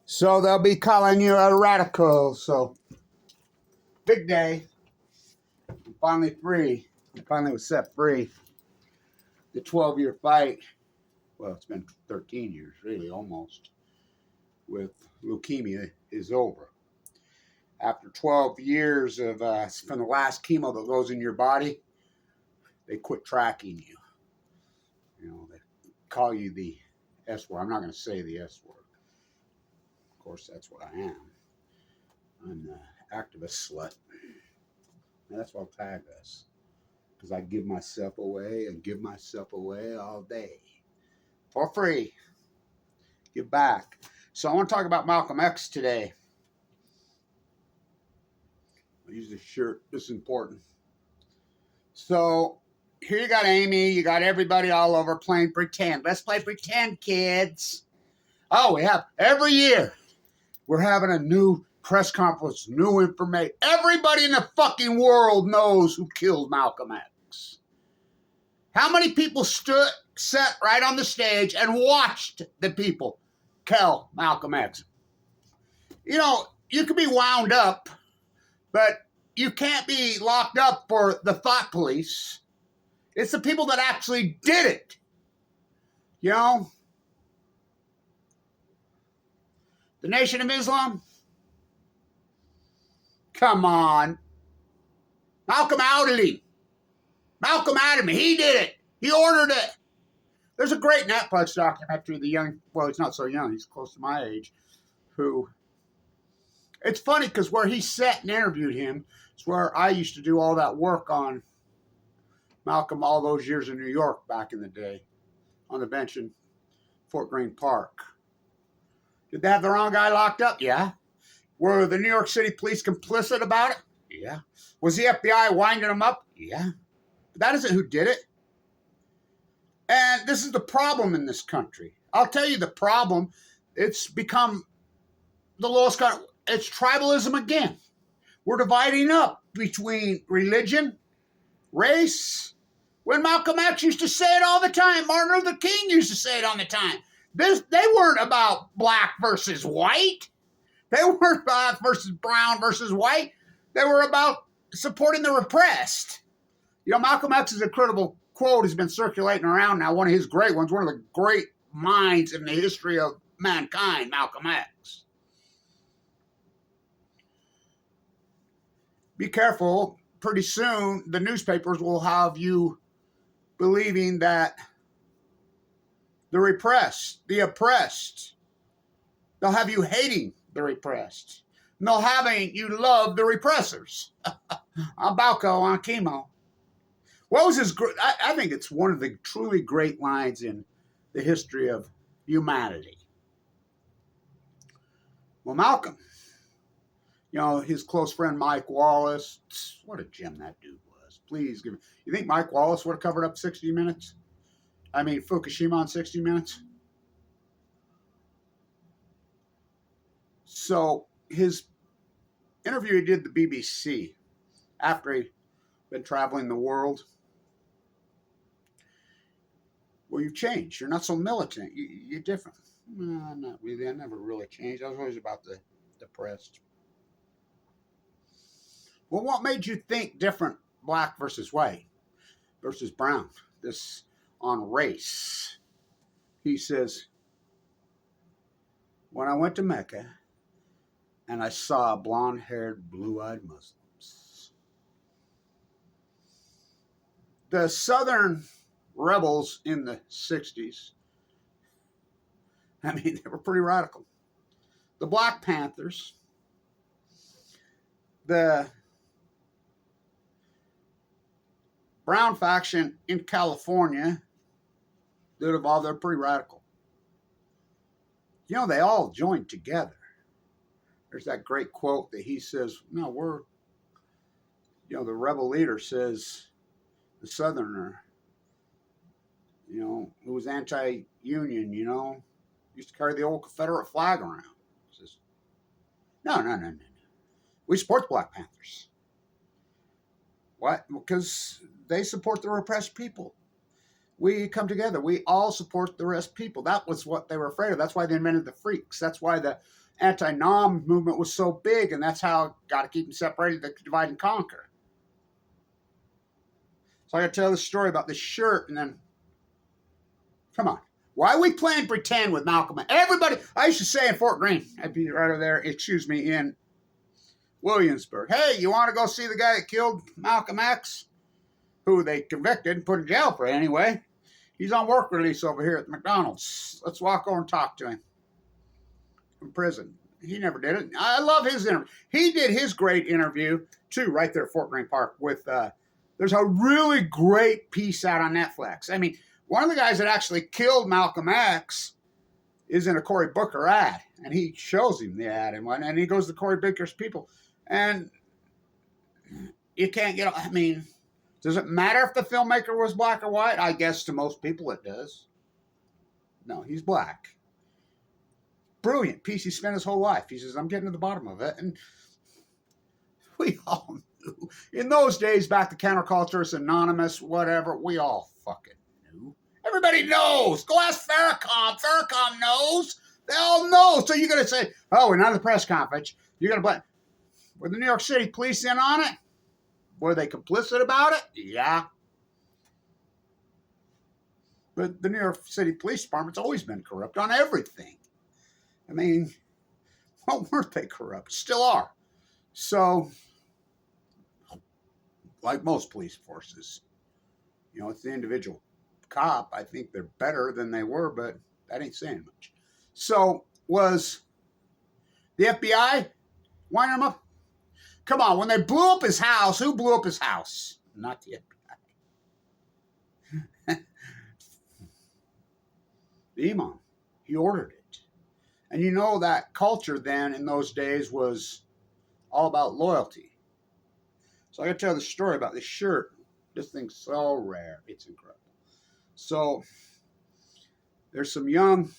So they'll be calling you a radical. So, big day. I'm finally free. I finally was set free. The 12-year fight, well, it's been 13 years, really, almost, with leukemia is over. After 12 years of, from the last chemo that goes in your body, they quit tracking you. You know, they call you the S word. I'm not going to say the S word. Of course, that's what I am. I'm the activist slut. And that's what I'll tag us. Because I give myself away and give myself away all day. For free. Give back. So I want to talk about Malcolm X today. I'll use this shirt. This is important. So here you got Amy. You got everybody all over playing pretend. Let's play pretend, kids. Oh, we have every year. We're having a new press conference, new information. Everybody in the fucking world knows who killed Malcolm X. How many people sat right on the stage and watched the people kill Malcolm X? You know, you can be wound up, but you can't be locked up for the thought police. It's the people that actually did it. You know? The Nation of Islam? Come on. Malcolm outed him. Malcolm outed him. He did it. He ordered it. There's a great Netflix documentary, the young, well, he's not so young, he's close to my age, who, it's funny because where he sat and interviewed him is where I used to do all that work on Malcolm all those years in New York back in the day, on the bench in Fort Greene Park. Did they have the wrong guy locked up? Yeah. Were the New York City police complicit about it? Yeah. Was the FBI winding them up? Yeah. But that isn't who did it. And this is the problem in this country. I'll tell you the problem. It's become the lowest kind. It's tribalism again. We're dividing up between religion, race. When Malcolm X used to say it all the time, Martin Luther King used to say it all the time. They weren't about black versus white. They weren't black versus brown versus white. They were about supporting the repressed. You know, Malcolm X's incredible quote has been circulating around now, one of his great ones, one of the great minds in the history of mankind, Malcolm X. Be careful. Pretty soon, the newspapers will have you believing that the repressed, the oppressed, they'll have you hating the repressed. And they'll have you love the repressors. I'm Balco on chemo. What was his? I think it's one of the truly great lines in the history of humanity. Well, Malcolm, you know, his close friend Mike Wallace, what a gem that dude was. Please give me. You think Mike Wallace would have covered up 60 Minutes? I mean, Fukushima on 60 Minutes? So his interview he did the BBC after he'd been traveling the world. Well, you've changed. You're not so militant. You're different. No, not really. I never really changed. I was always about the depressed. Well, what made you think different, black versus white versus brown? This on race. He says, when I went to Mecca and I saw blonde-haired, blue-eyed Muslims, the Southern rebels in the 60s, I mean, they were pretty radical. The Black Panthers, the Brown faction in California, they're pretty radical. You know, they all joined together. There's that great quote that he says, no, the rebel leader says, the Southerner, you know, who was anti-union, you know, used to carry the old Confederate flag around. He says, no. We support the Black Panthers. What? Because they support the repressed people. We come together. We all support the rest people. That was what they were afraid of. That's why they invented the freaks. That's why the anti-nom movement was so big, and that's how got to keep them separated, to divide and conquer. So I got to tell the story about this shirt, and then, come on. Why are we playing pretend with Malcolm? Everybody, I used to say in Fort Greene, I'd be right over there, excuse me, in Williamsburg. Hey, you want to go see the guy that killed Malcolm X? Who they convicted and put in jail for anyway. He's on work release over here at the McDonald's. Let's walk over and talk to him from prison. He never did it. I love his interview. He did his great interview, too, right there at Fort Greene Park with, there's a really great piece out on Netflix. I mean, one of the guys that actually killed Malcolm X is in a Cory Booker ad, and he shows him the ad, and he goes to Cory Booker's people. And you can't get, I mean, does it matter if the filmmaker was black or white? I guess to most people it does. No, he's black. Brilliant piece. He spent his whole life. He says, I'm getting to the bottom of it. And we all knew. In those days, back to counterculturists, anonymous, whatever, we all fucking knew. Everybody knows. Go ask Farrakhan. Farrakhan knows. They all know. So you're going to say, oh, we're not at the press conference. You're going to blame. Were the New York City police in on it? Were they complicit about it? Yeah. But the New York City Police Department's always been corrupt on everything. I mean, well, weren't they corrupt? Still are. So, like most police forces, you know, it's the individual cop. I think they're better than they were, but that ain't saying much. So, was the FBI winding him up? Come on, when they blew up his house, who blew up his house? Not the FBI. The imam. He ordered it. And you know that culture then in those days was all about loyalty. So I got to tell the story about this shirt. This thing's so rare. It's incredible. So there's some young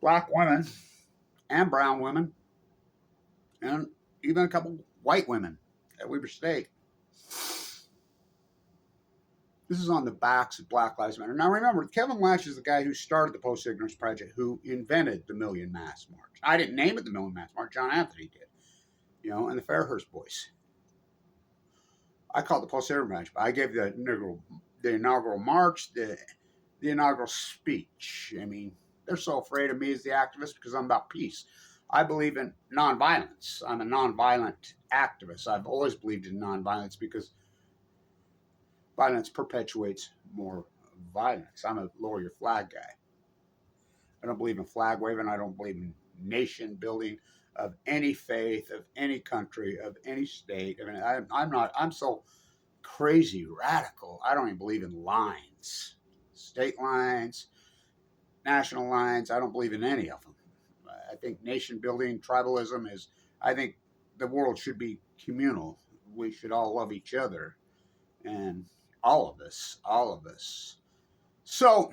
black women and brown women and even a couple white women at Weber State. This is on the backs of Black Lives Matter. Now remember, Kevin Lash is the guy who started the Post-Ignorance Project, who invented the Million Mass March. I didn't name it the Million Mass March. John Anthony did. You know, and the Fairhurst boys. I call it the Post-Ignorance March, but I gave the inaugural march, the inaugural speech. I mean, they're so afraid of me as the activist because I'm about peace. I believe in nonviolence. I'm a nonviolent activist. I've always believed in nonviolence because violence perpetuates more violence. I'm a lower your flag guy. I don't believe in flag waving. I don't believe in nation building of any faith, of any country, of any state. I mean, I'm so crazy radical. I don't even believe in lines, state lines, national lines. I don't believe in any of them. I think nation building, tribalism I think the world should be communal. We should all love each other. And all of us. So,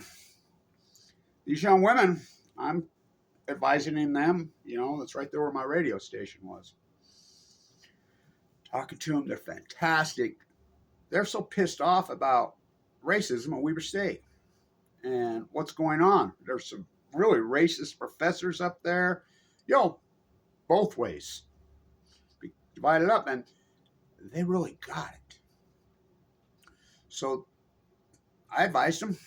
these young women, I'm advising them, you know, that's right there where my radio station was. Talking to them, they're fantastic. They're so pissed off about racism at Weber State and what's going on. There's some really racist professors up there, both ways. Divided up, and they really got it. So I advised them,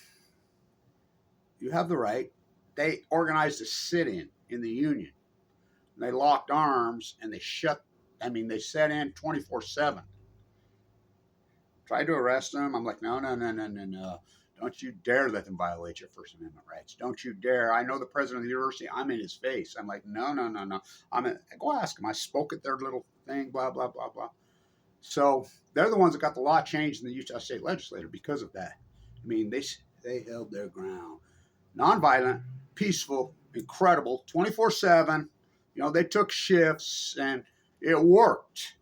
you have the right. They organized a sit-in the union. They locked arms and they set in 24/7. Tried to arrest them. I'm like, no. Don't you dare let them violate your First Amendment rights. Don't you dare. I know the president of the university. I'm in his face. I'm like, no. Go ask them. I spoke at their little thing, blah, blah, blah, blah. So they're the ones that got the law changed in the Utah State Legislature because of that. I mean, they held their ground. Nonviolent, peaceful, incredible, 24/7. You know, they took shifts and it worked.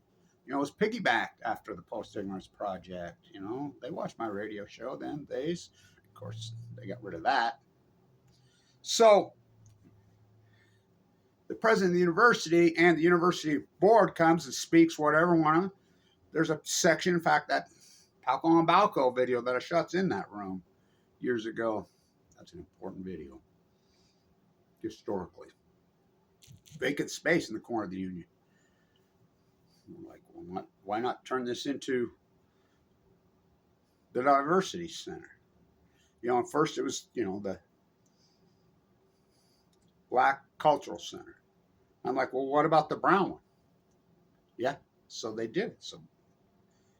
You know, it was piggybacked after the Post-Ignorance Project. You know, they watched my radio show then. Of course, they got rid of that. So the president of the university and the university board comes and speaks whatever one of them. There's a section, in fact, that Palco on Balco video that I shot's in that room years ago. That's an important video. historically. Vacant space in the corner of the Union. I'm like, well, why not turn this into the Diversity Center? At first it was, the Black Cultural Center. I'm like, well, what about the brown one? Yeah, so they did. So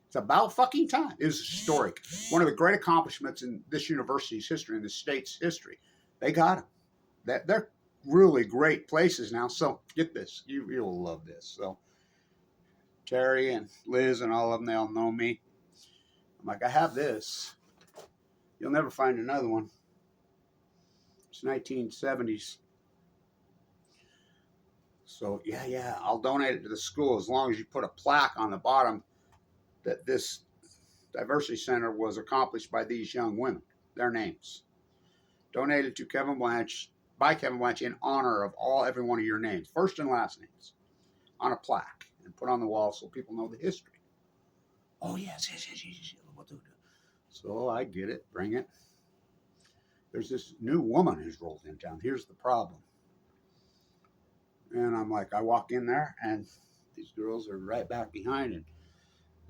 it's about fucking time. It was historic. One of the great accomplishments in this university's history, in the state's history. They got them. They're really great places now. So get this. You'll love this. So Terry and Liz and all of them, they all know me. I'm like, I have this. You'll never find another one. It's 1970s. So yeah, I'll donate it to the school as long as you put a plaque on the bottom that this diversity center was accomplished by these young women, their names. Donated to Kevin Blanch, by Kevin Blanch, in honor of every one of your names, first and last names, on a plaque and put on the wall so people know the history. Oh, yes. So I get it, bring it. There's this new woman who's rolled in town. Here's the problem. And I'm like, I walk in there, and these girls are right back behind, and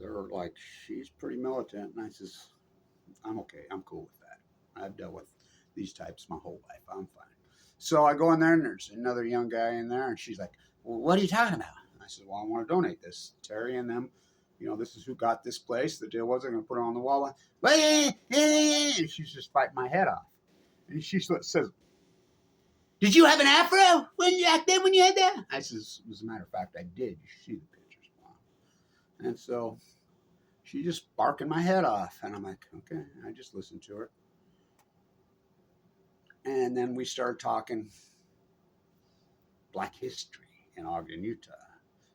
they're like, she's pretty militant. And I says, I'm okay. I'm cool with that. I've dealt with these types my whole life. I'm fine. So I go in there, and there's another young guy in there, and she's like, well, what are you talking about? I said, well, I want to donate this. Terry and them, this is who got this place. The deal was I'm going to put it on the wall. And she's just fighting my head off. And she says, did you have an afro when you had that? I says, as a matter of fact, I did. You see the pictures. Wow. And so she just barking my head off. And I'm like, okay. I just listened to her. And then we started talking Black history in Ogden, Utah.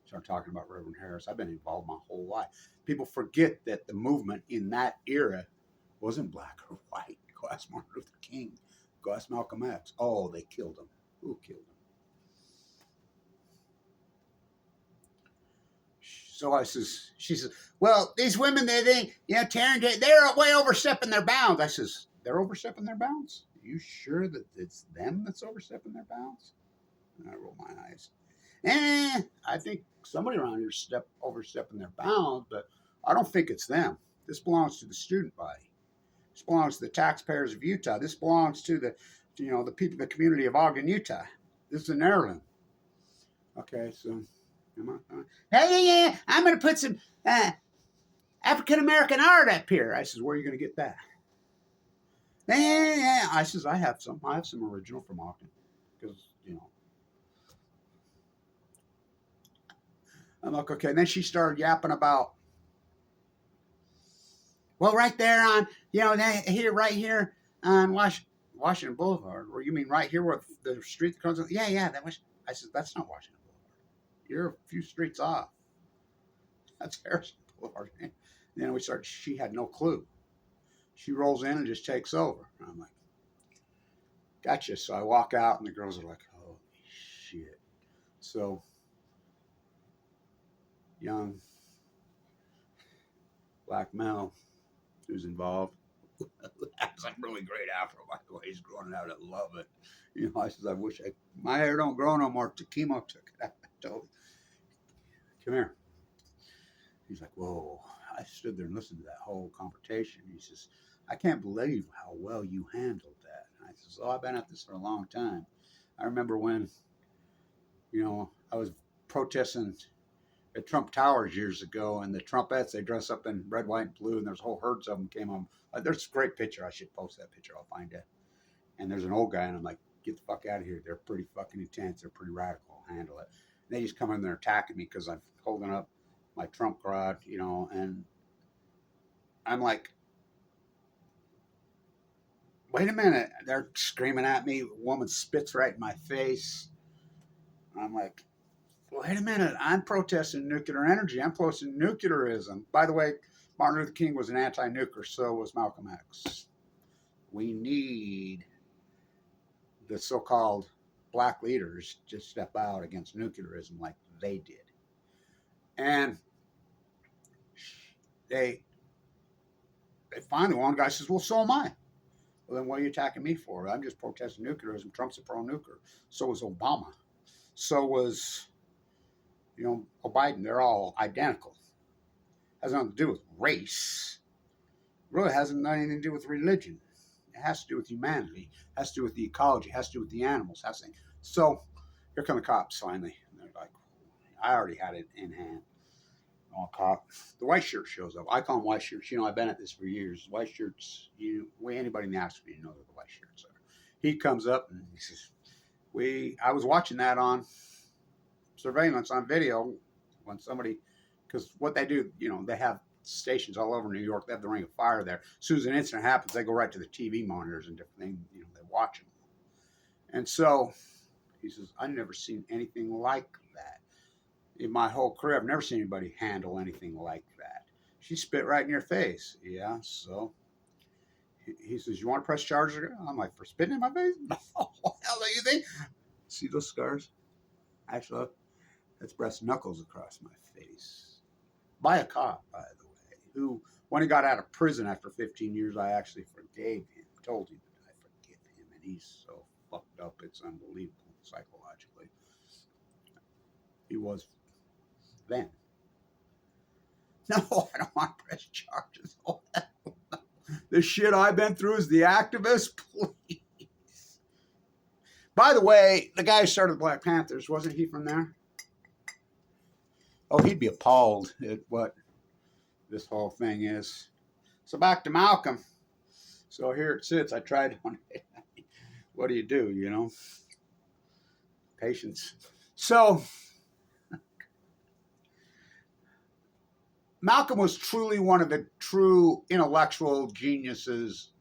Started talking about Reverend Harris. I've been involved my whole life. People forget that the movement in that era wasn't black or white. Go ask Martin Luther King. Go ask Malcolm X. Oh, they killed him. Who killed him? So she says, well, these women, they're way overstepping their bounds. I says, they're overstepping their bounds? Are you sure that it's them that's overstepping their bounds? And I roll my eyes. I think somebody around here overstepping their bounds, but I don't think it's them. This belongs to the student body. This belongs to the taxpayers of Utah. This belongs to the people, the community of Ogden, Utah. This is an heirloom. Okay, so hey, I'm going to put some African American art up here. I says, where are you going to get that? Yeah. I says, I have some original from Ogden, because I'm like, okay. And then she started yapping about, well, right there on, right here on Washington Boulevard. Or you mean right here where the street that comes? Yeah. I said, that's not Washington Boulevard. You're a few streets off. That's Harrison Boulevard. And then she had no clue. She rolls in and just takes over. And I'm like, gotcha. So I walk out, and the girls are like, holy shit. So, young black male who's involved. That's a really great afro, by the way. He's growing it out. I love it. I says, I wish my hair don't grow no more. Chemo took it out. I told him, come here. He's like, whoa. I stood there and listened to that whole confrontation. He says, I can't believe how well you handled that. And I says, I've been at this for a long time. I remember when, I was protesting at Trump Towers years ago, and the Trumpettes, they dress up in red, white, and blue, and there's whole herds of them came on. There's a great picture. I should post that picture. I'll find it. And there's an old guy, and I'm like, get the fuck out of here. They're pretty fucking intense. They're pretty radical. I'll handle it. And they just come in there attacking me because I'm holding up my Trump crowd, and I'm like, wait a minute. They're screaming at me. A woman spits right in my face. I'm like, wait a minute. I'm protesting nuclear energy. I'm protesting nuclearism. By the way, Martin Luther King was an anti-nuclear, so was Malcolm X. We need the so-called black leaders to step out against nuclearism like they did. And they finally, one guy says, well, so am I. Well, then what are you attacking me for? I'm just protesting nuclearism. Trump's a pro-nuclear. So was Obama. So was, Biden. They're all identical. Has nothing to do with race. Really hasn't anything to do with religion. It has to do with humanity. It has to do with the ecology. It has to do with the animals. So here come the cops finally. And they're like, I already had it in hand. Oh, cop. The white shirt shows up. I call them white shirts. I've been at this for years. White shirts, anybody in the atmosphere, know what the white shirts are. He comes up and he says, I was watching that on surveillance on video when somebody, because what they do, they have stations all over New York. They have the Ring of Fire there. As soon as an incident happens, they go right to the TV monitors and different things. They watch them. And so he says, I've never seen anything like that. In my whole career, I've never seen anybody handle anything like that. She spit right in your face. Yeah, so he says, you want to press charges? I'm like, for spitting in my face? No, hell do you think? See those scars? Actually, that's breast knuckles across my face. By a cop, by the way, who, when he got out of prison after 15 years, I actually forgave him, told him that I forgive him, and he's so fucked up, it's unbelievable psychologically. He was then. No, I don't want to press charges. Oh, no. The shit I've been through as the activist, please. By the way, the guy who started the Black Panthers, wasn't he from there? Oh, he'd be appalled at what this whole thing is. So back to Malcolm. So here it sits. I tried one day. What do you do, Patience. So Malcolm was truly one of the true intellectual geniuses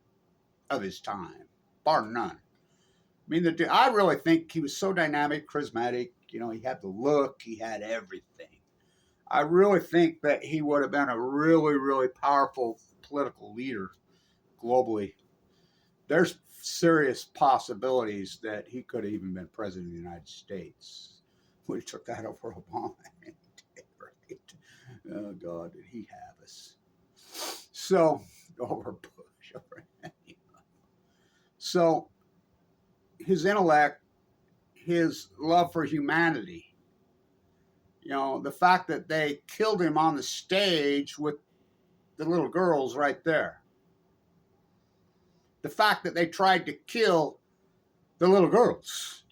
of his time, bar none. I mean, I really think he was so dynamic, charismatic. He had the look, he had everything. I really think that he would have been a really, really powerful political leader globally. There's serious possibilities that he could have even been president of the United States. We took that over Obama. Oh, God, did he have us? So, over Bush. So, his intellect, his love for humanity, the fact that they killed him on the stage with the little girls right there. The fact that they tried to kill the little girls.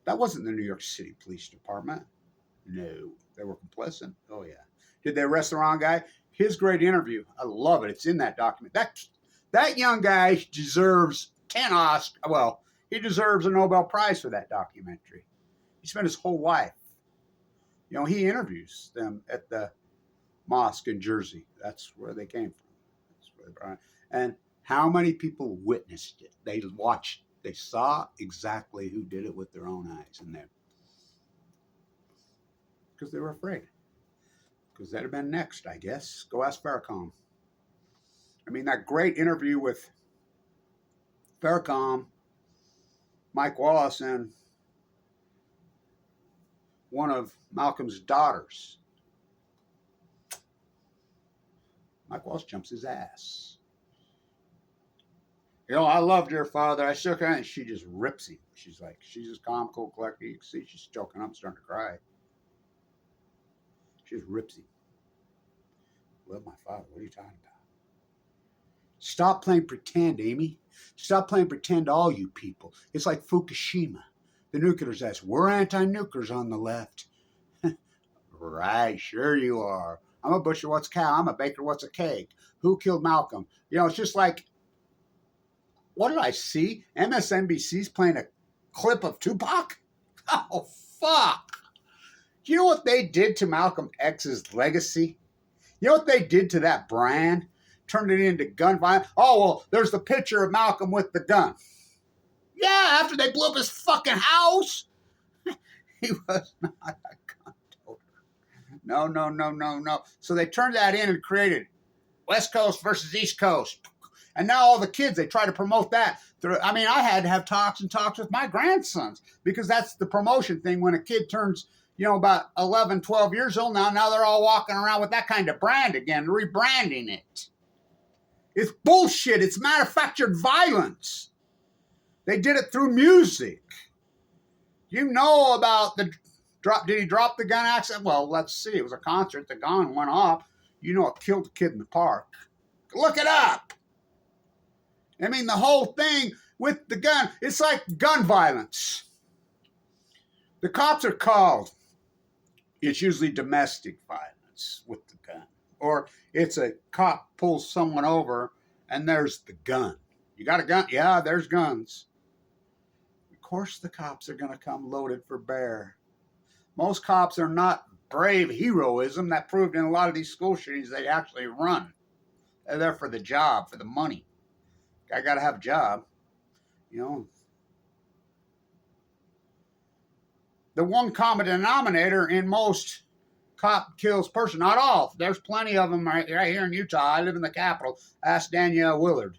That wasn't the New York City Police Department. No, they were complicit. Oh, yeah. Did they arrest the wrong guy? His great interview. I love it. It's in that document. That young guy deserves 10 Oscars. Well, he deserves a Nobel Prize for that documentary. He spent his whole life. He interviews them at the mosque in Jersey. That's where they came from. That's where they brought it. And how many people witnessed it? They watched. They saw exactly who did it with their own eyes in there. Because they were afraid. Because that'd have been next, I guess. Go ask Farrakhan. I mean, that great interview with Farrakhan, Mike Wallace, and one of Malcolm's daughters. Mike Wallace jumps his ass. I loved your father. I shook her hand. She just rips him. She's just calm, cool, collected. You can see she's choking up and starting to cry. She just rips him. Love my father. What are you talking about? Stop playing pretend, Amy. Stop playing pretend, all you people. It's like Fukushima. The nuclear disaster. We're anti-nuclears on the left. Right, sure you are. I'm a butcher, what's a cow? I'm a baker, what's a cake? Who killed Malcolm? It's just like, what did I see? MSNBC's playing a clip of Tupac? Oh, fuck. Do you know what they did to Malcolm X's legacy? You know what they did to that brand? Turned it into gun violence. Oh, well, there's the picture of Malcolm with the gun. Yeah, after they blew up his fucking house. He was not a gun toter. No. So they turned that in and created West Coast versus East Coast. And now all the kids, they try to promote that. I had to have talks with my grandsons because that's the promotion thing when a kid turns, about 11, 12 years old now they're all walking around with that kind of brand again, rebranding it. It's bullshit. It's manufactured violence. They did it through music. You know about the drop. Did he drop the gun accident? Well, let's see. It was a concert. The gun went off. You know, it killed a kid in the park. Look it up. I mean, the whole thing with the gun, it's like gun violence. The cops are called. It's usually domestic violence with the gun. Or it's a cop pulls someone over and there's the gun. You got a gun? Yeah, there's guns. Of course the cops are going to come loaded for bear. Most cops are not brave heroism. That proved in a lot of these school shootings they actually run. They're there for the job, for the money. I got to have a job, you know. The one common denominator in most cop kills person, not all. There's plenty of them right here in Utah. I live in the capital. Ask Danielle Willard.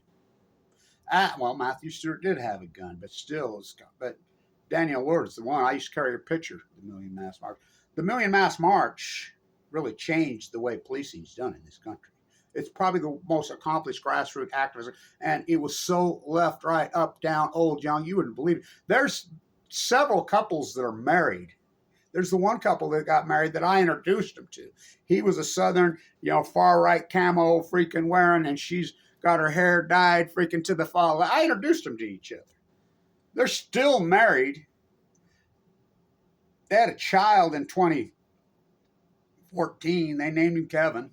Well, Matthew Stewart did have a gun, but still, but Danielle Willard is the one. I used to carry her picture, the Million Mass March. The Million Mass March really changed the way policing is done in this country. It's probably the most accomplished grassroots activism, and it was so left, right, up, down, old, young, you wouldn't believe it. There's several couples that are married. There's the one couple that got married that I introduced them to. He was a Southern, far right camo freaking wearing, and she's got her hair dyed freaking to the fall. I introduced them to each other. They're still married. They had a child in 2014. They named him Kevin.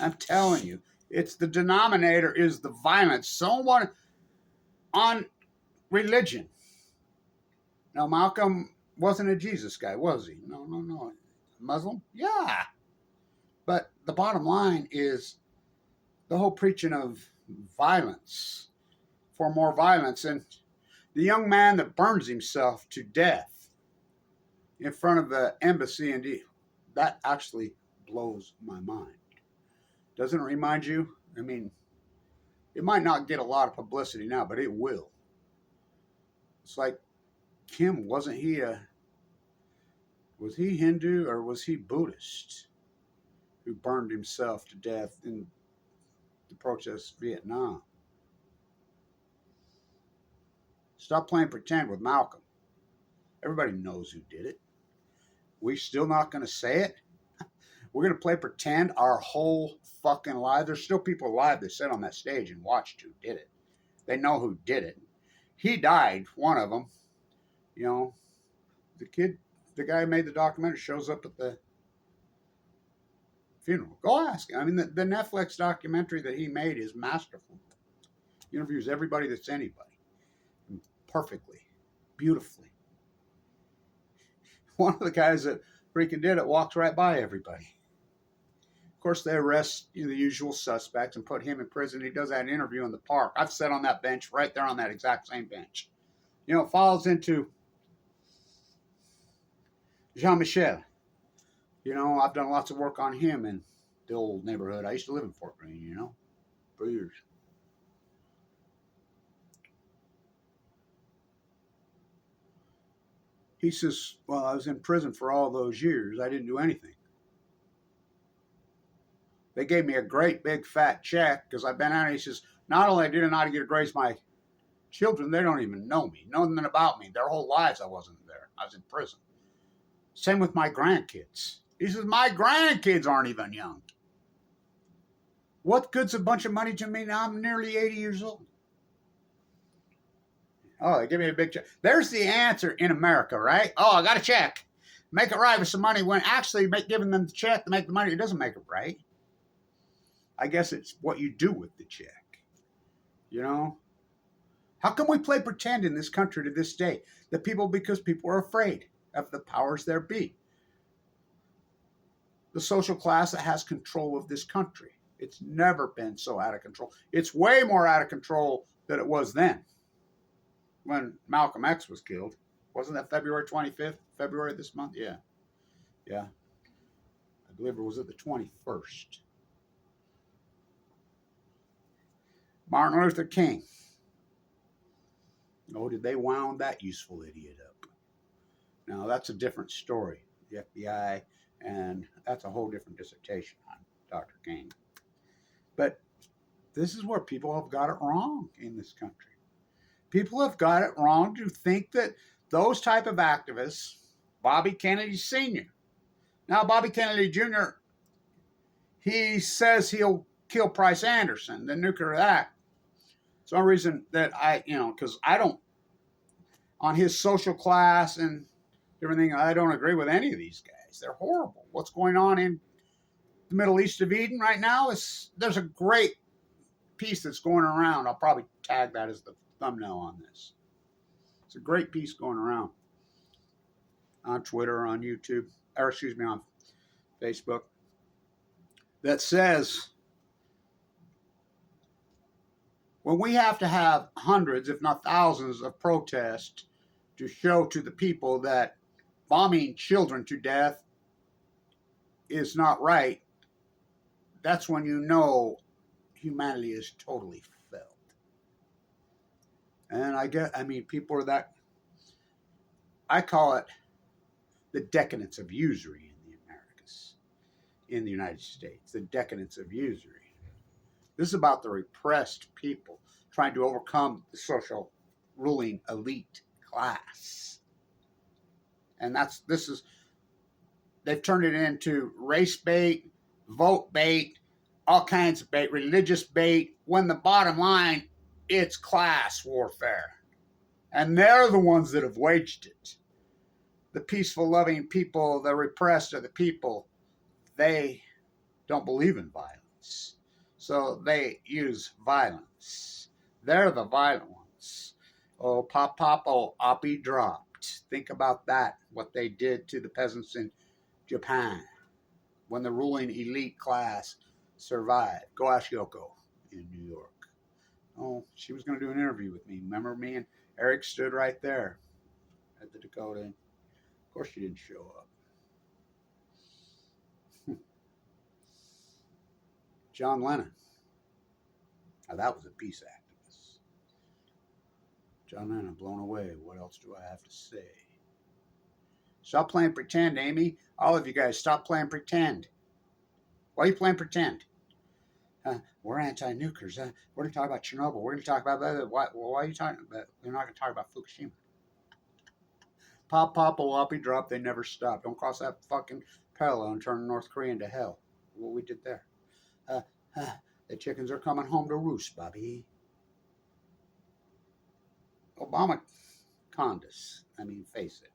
I'm telling you, it's the denominator is the violence. Someone on religion. Now, Malcolm wasn't a Jesus guy, was he? No. Muslim? Yeah. But the bottom line is the whole preaching of violence for more violence. And the young man that burns himself to death in front of the embassy, and that actually blows my mind. Doesn't it remind you? I mean, it might not get a lot of publicity now, but it will. It's like Kim, was he Hindu or was he Buddhist who burned himself to death in the protests of Vietnam? Stop playing pretend with Malcolm. Everybody knows who did it. We still not going to say it? We're going to play pretend our whole fucking life. There's still people alive that sat on that stage and watched who did it. They know who did it. He died, one of them. The guy who made the documentary shows up at the funeral. Go ask him. I mean, the Netflix documentary that he made is masterful. He interviews everybody that's anybody. Perfectly. Beautifully. One of the guys that freaking did it walks right by everybody. Of course, they arrest the usual suspects and put him in prison. He does that interview in the park. I've sat on that bench right there on that exact same bench. It falls into Jean-Michel. I've done lots of work on him in the old neighborhood. I used to live in Fort Greene, for years. He says, well, I was in prison for all those years. I didn't do anything. They gave me a great big fat check because I've been out. He says, not only did I not get to raise my children, they don't even know me, know nothing about me. Their whole lives I wasn't there. I was in prison. Same with my grandkids. He says, my grandkids aren't even young. What good's a bunch of money to me now? I'm nearly 80 years old. Oh, they give me a big check. There's the answer in America, right? Oh, I got a check. Make it right with some money when actually giving them the check to make the money, it doesn't make it right. I guess it's what you do with the check. How come we play pretend in this country to this day? Because people are afraid of the powers there be. The social class that has control of this country. It's never been so out of control. It's way more out of control than it was then when Malcolm X was killed. Wasn't that February 25th? February this month? Yeah. I believe it was at the 21st. Martin Luther King. Oh, did they wound that useful idiot up? Now, that's a different story. The FBI And that's a whole different dissertation on Dr. King. But this is where people have got it wrong in this country. People have got it wrong to think that those type of activists, Bobby Kennedy Sr. Now, Bobby Kennedy Jr., he says he'll kill Price Anderson, the nuclear act. It's one reason that because I don't, on his social class and everything, I don't agree with any of these guys. They're horrible. What's going on in the Middle East of Eden right now there's a great piece that's going around. I'll probably tag that as the thumbnail on this. It's a great piece going around on Twitter, on YouTube, or excuse me, on Facebook, that says when we have to have hundreds, if not thousands, of protests to show to the people that bombing children to death is not right, that's when you know humanity is totally failed. And people are that, I call it the decadence of usury in the Americas, in the United States, the decadence of usury. This is about the repressed people trying to overcome the social ruling elite class. And they've turned it into race bait, vote bait, all kinds of bait, religious bait, when the bottom line, it's class warfare. And they're the ones that have waged it. The peaceful, loving people, the repressed are the people, they don't believe in violence. So they use violence. They're the violent ones. Oh, oh, Oppie dropped. Think about that, what they did to the peasants in Japan when the ruling elite class survived. Go ask Yoko in New York. Oh, she was going to do an interview with me. Remember, me and Eric stood right there at the Dakota. Of course, she didn't show up. John Lennon. Now, that was a peace activist. John Lennon, blown away. What else do I have to say? Stop playing pretend, Amy. All of you guys, stop playing pretend. Why are you playing pretend? We're anti-nukers. We're going to talk about Chernobyl. We're going to talk about that. Why are you talking about? We're not going to talk about Fukushima. Pop, whoppy, drop. They never stop. Don't cross that fucking parallel and turn North Korea into hell. What we did there. The chickens are coming home to roost, Bobby. Obama conned us. Face it.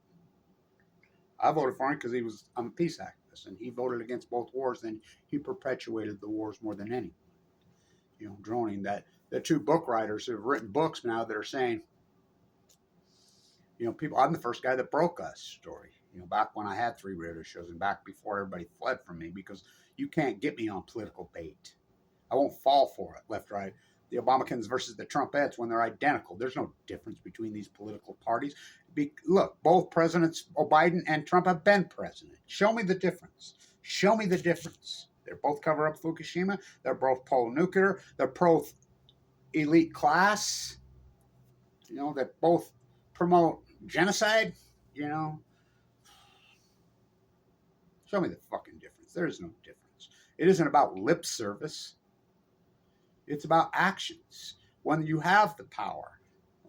I voted for him because I'm a peace activist, and he voted against both wars, and he perpetuated the wars more than anyone. Droning that. The two book writers who have written books now that are saying, people, I'm the first guy that broke us story. Back when I had 3 radio shows and back before everybody fled from me, because you can't get me on political bait. I won't fall for it, left, right. The Obamacans versus the Trumpettes, when they're identical. There's no difference between these political parties. Look, both presidents, Biden and Trump, have been president. Show me the difference. Show me the difference. They're both cover up Fukushima. They're both pro-nuclear. They're pro-elite class. They both promote genocide. Show me the fucking difference. There is no difference. It isn't about lip service. It's about actions. When you have the power,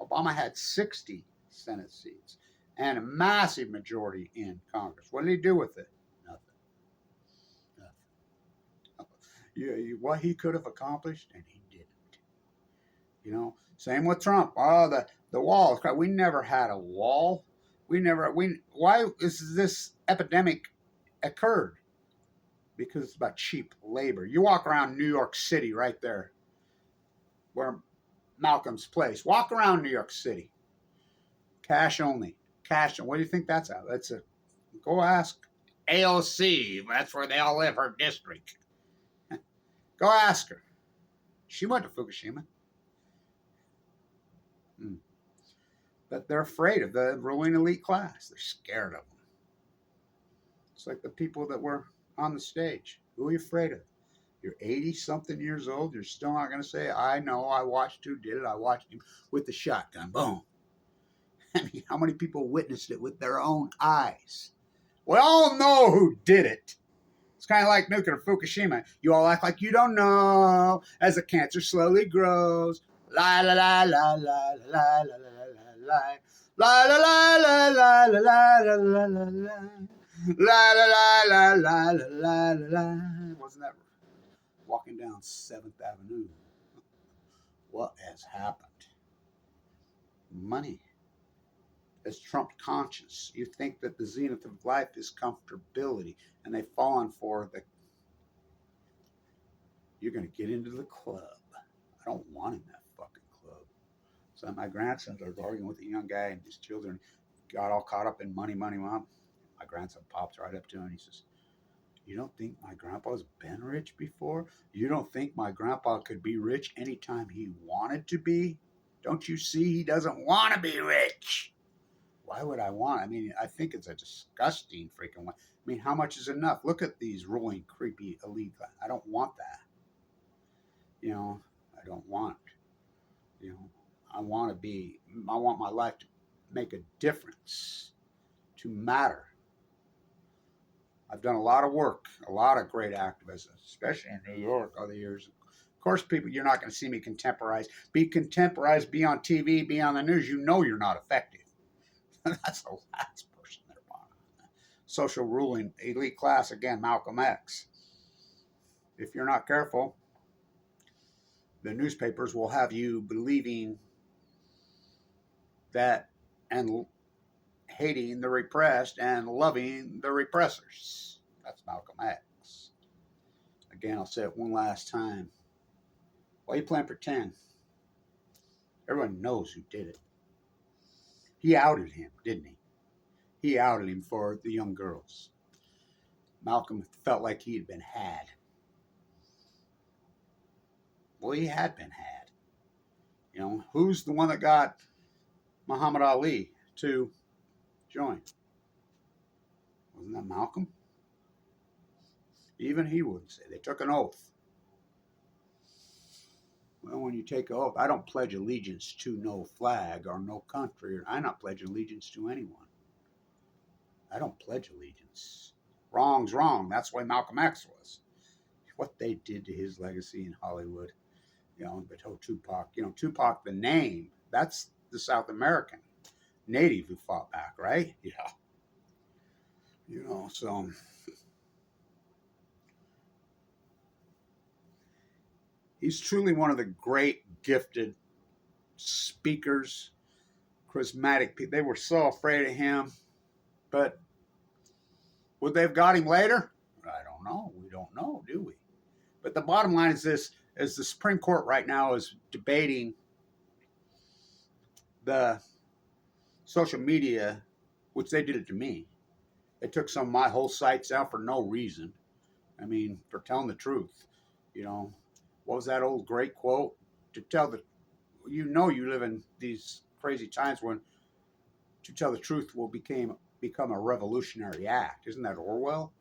Obama had 60 Senate seats and a massive majority in Congress. What did he do with it? Nothing. What he could have accomplished, and he didn't. Same with Trump. Oh, the wall. We never had a wall. Why is this epidemic occurred? Because it's about cheap labor. You walk around New York City right there, where Malcolm's place. Walk around New York City. Cash only. Cash. What do you think that's at? Go ask AOC. That's where they all live, her district. Go ask her. She went to Fukushima. But they're afraid of the ruling elite class. They're scared of them. It's like the people that were on the stage. Who are you afraid of? You're 80-something years old. You're still not going to say, I know, I watched who did it. I watched him with the shotgun. Boom. How many people witnessed it with their own eyes? We all know who did it. It's kind of like nuclear Fukushima. You all act like you don't know as the cancer slowly grows. La la la la la la la la la la. La la la la la la la la la la la. La la la la la la la la. Wasn't that walking down 7th Avenue? What has happened? Money has trumped conscience. You think that the zenith of life is comfortability, and they've fallen for the, you're going to get into the club. I don't want in that fucking club. So my grandsons are arguing with a young guy, and his children got all caught up in money, money, mom. My grandson pops right up to him, and he says, you don't think my grandpa's been rich before? You don't think my grandpa could be rich anytime he wanted to be? Don't you see he doesn't want to be rich? Why would I want? I mean, I think it's a disgusting freaking one. I mean, how much is enough? Look at these ruling, creepy elite. I don't want that. You know, I don't want. You know, I want my life to make a difference, to matter. I've done a lot of work, a lot of great activism, especially in New York over the years. Of course, people, you're not going to see me contemporize. Be contemporized, be on TV, be on the news. You know you're not effective. That's the last person they're on. Social ruling, elite class, again, Malcolm X. If you're not careful, the newspapers will have you believing that and hating the repressed and loving the repressors. That's Malcolm X. Again, I'll say it one last time. Why are you playing pretend? Everyone knows who did it. He outed him, didn't he? He outed him for the young girls. Malcolm felt like he had been had. Well, he had been had. You know, who's the one that got Muhammad Ali to join? Wasn't that Malcolm? Even he wouldn't say. They took an oath. Well, when you take an oath, I don't pledge allegiance to no flag or no country. I don't pledge allegiance to anyone. I don't pledge allegiance. Wrong's wrong. That's why Malcolm X was. What they did to his legacy in Hollywood, you know, but Tupac, you know, Tupac, the name, that's the South American native who fought back, right? Yeah. You know, so he's truly one of the great gifted speakers, charismatic people. They were so afraid of him, but would they have got him later? I don't know. We don't know, do we? But the bottom line is this, as the Supreme Court right now is debating the social media, which they did it to me. They took some of my whole sites out for no reason. I mean, for telling the truth. You know, what was that old great quote? To tell the, you know, you live in these crazy times when to tell the truth will become a revolutionary act. Isn't that Orwell?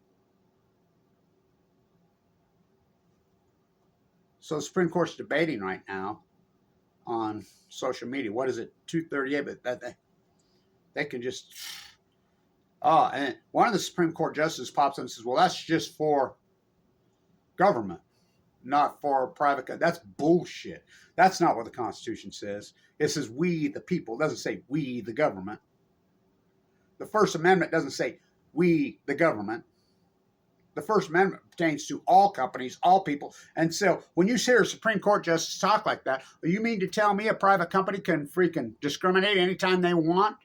So the Supreme Court's debating right now on social media. What is it? 238, but they can just. And one of the Supreme Court justices pops up and says, well, that's just for government, not for private. That's bullshit. That's not what the Constitution says. It says we, the people. It doesn't say we, the government. The First Amendment doesn't say we, the government. The First Amendment pertains to all companies, all people. And so when you hear a Supreme Court justice talk like that, you mean to tell me a private company can freaking discriminate anytime they want?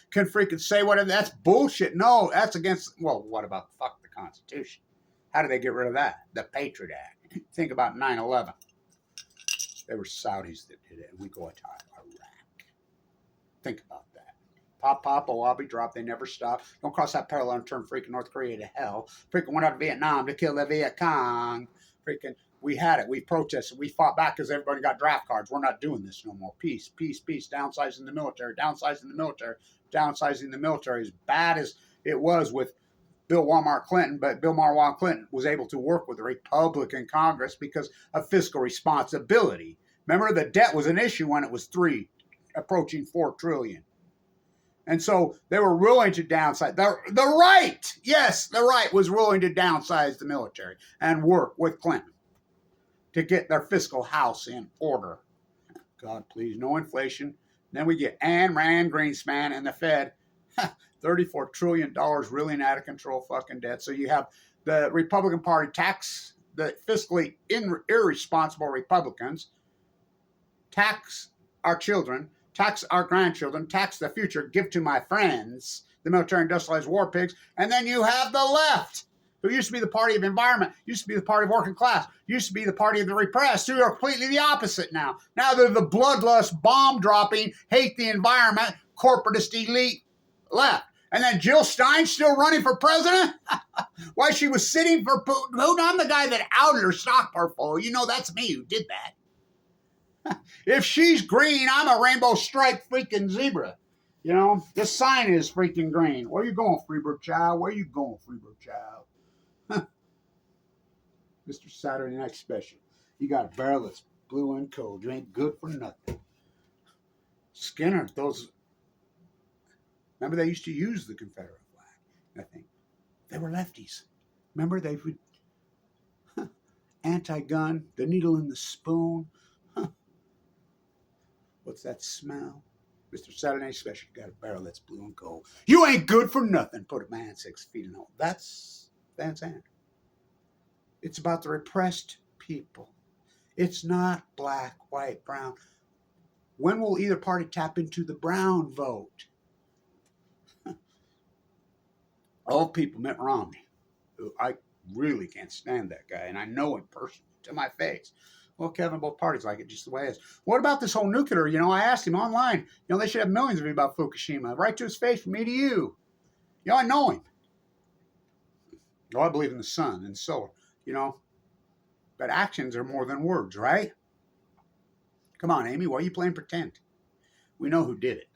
Can freaking say whatever? That's bullshit. No, that's against, well, what about fuck the Constitution? How do they get rid of that? The Patriot Act. Think about 9/11. They were Saudis that did it, and we go attack Iraq. Think about that. Pop, Oabi drop, they never stop. Don't cross that parallel and turn freaking North Korea to hell. Freaking went out to Vietnam to kill the Viet Cong. Freaking, we had it. We protested. We fought back because everybody got draft cards. We're not doing this no more. Peace, peace, peace. Downsizing the military, downsizing the military, downsizing the military. As bad as it was with Bill Walmart Clinton, but Bill Walmart Clinton was able to work with the Republican Congress because of fiscal responsibility. Remember, the debt was an issue when it was approaching $4 trillion. And so they were willing to downsize. The right, yes, the right was willing to downsize the military and work with Clinton to get their fiscal house in order. God, please, no inflation. Then we get Ayn Rand, Greenspan, and the Fed. $34 trillion really out of control fucking debt. So you have the Republican Party tax the fiscally irresponsible Republicans, tax our children, tax our grandchildren, tax the future, give to my friends, the military industrialized war pigs, and then you have the left, who used to be the party of environment, used to be the party of working class, used to be the party of the repressed, who are completely the opposite now. Now they're the bloodlust, bomb-dropping, hate the environment, corporatist elite left. And then Jill Stein's still running for president? Why, she was sitting for Putin. I'm the guy that outed her stock portfolio. You know, that's me who did that. If she's green, I'm a rainbow striped freaking zebra. You know, the sign is freaking green. Where you going, Freebird Child? Where you going, Freebird Child? Mr. Saturday Night Special. You got a barrel that's blue and cold. You ain't good for nothing. Skinner, those... Remember, they used to use the Confederate flag, I think. They were lefties. Remember, they would... Anti-gun, the needle in the spoon. What's that smell? Mr. Saturday Night Special, got a barrel that's blue and cold. You ain't good for nothing. Put a man 6 feet in hole. That's Van Zandt. It's about the repressed people. It's not black, white, brown. When will either party tap into the brown vote? Old people, Mitt Romney, who I really can't stand that guy, and I know him personally to my face. Well, Kevin, both parties like it just the way it is. What about this whole nuclear? You know, I asked him online. You know, they should have millions of you about Fukushima. Right to his face, from me to you. You know, I know him. Oh, I believe in the sun and solar, you know. But actions are more than words, right? Come on, Amy, why are you playing pretend? We know who did it.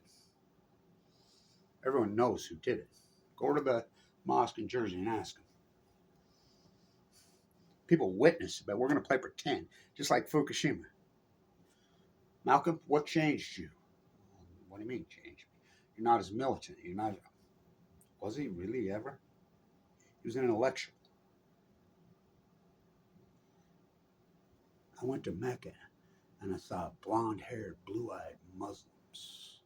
Everyone knows who did it. Go to the mosque in Jersey and ask them. People witness, but we're going to play pretend, just like Fukushima. Malcolm, what changed you? What do you mean changed me? You're not as militant. You're not. Was he really ever? He was in an election. I went to Mecca and I saw blonde-haired, blue-eyed Muslims.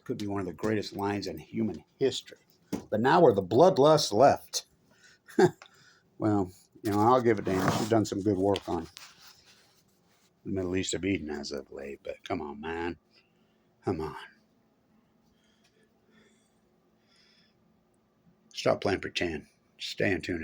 Could be one of the greatest lines in human history. But now we're the bloodlust left. Well, you know, I'll give it to him. She's done some good work on the Middle East of Eden as of late. But come on, man. Come on. Stop playing pretend. Stay in tune.